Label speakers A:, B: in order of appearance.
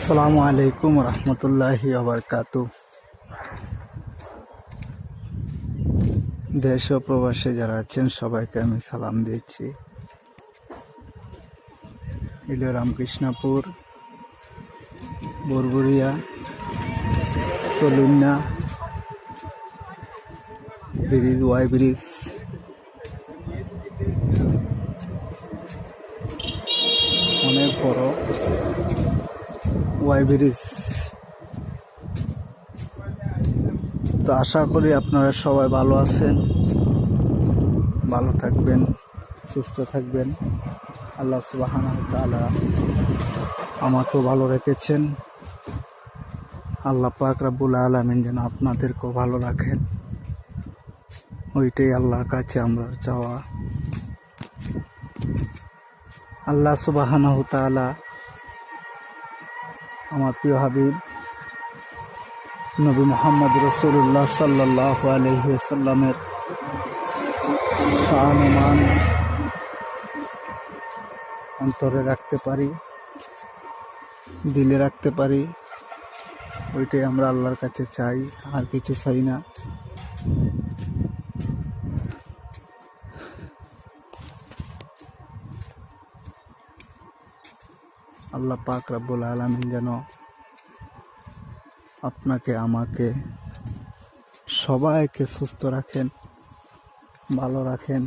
A: আসসালামু আলাইকুম রহমতুল্লাহি ওয়া দেশ ও প্রবাসে যারা আছেন সবাইকে আমি সালাম দিচ্ছি। ইলো Ramkrishnapur, Borboria, Salunna bridge, Y bridge, অনেক বড় ওয়াই ব্রিজ। তো আশা করি আপনারা সবাই ভালো আছেন, ভালো থাকবেন, সুস্থ থাকবেন। আল্লাহ সুবহানাহু ওয়া তাআলা আমাকেও ভালো রেখেছেন। আল্লাহ পাক রব্বুল আলামিন যেন আপনাদেরকেও ভালো রাখেন, ওইটাই আল্লাহর কাছে আমরা চাওয়া। আল্লাহ সুবহানাহু ওয়া তাআলা আমার প্রিয় হাবিব নবী মুহাম্মদ রাসূলুল্লাহ সাল্লাল্লাহু আলাইহি ওয়াসাল্লামের মান অন্তরে রাখতে পারি, দিলে রাখতে পারি, ওইটাই আমরা আল্লাহর কাছে চাই, আর কিছু চাই না। আল্লাহ পাক রব্বুল আলামিন যেন আপনাকে, আমাকে, সবাইকে সুস্থ রাখেন, ভালো রাখেন।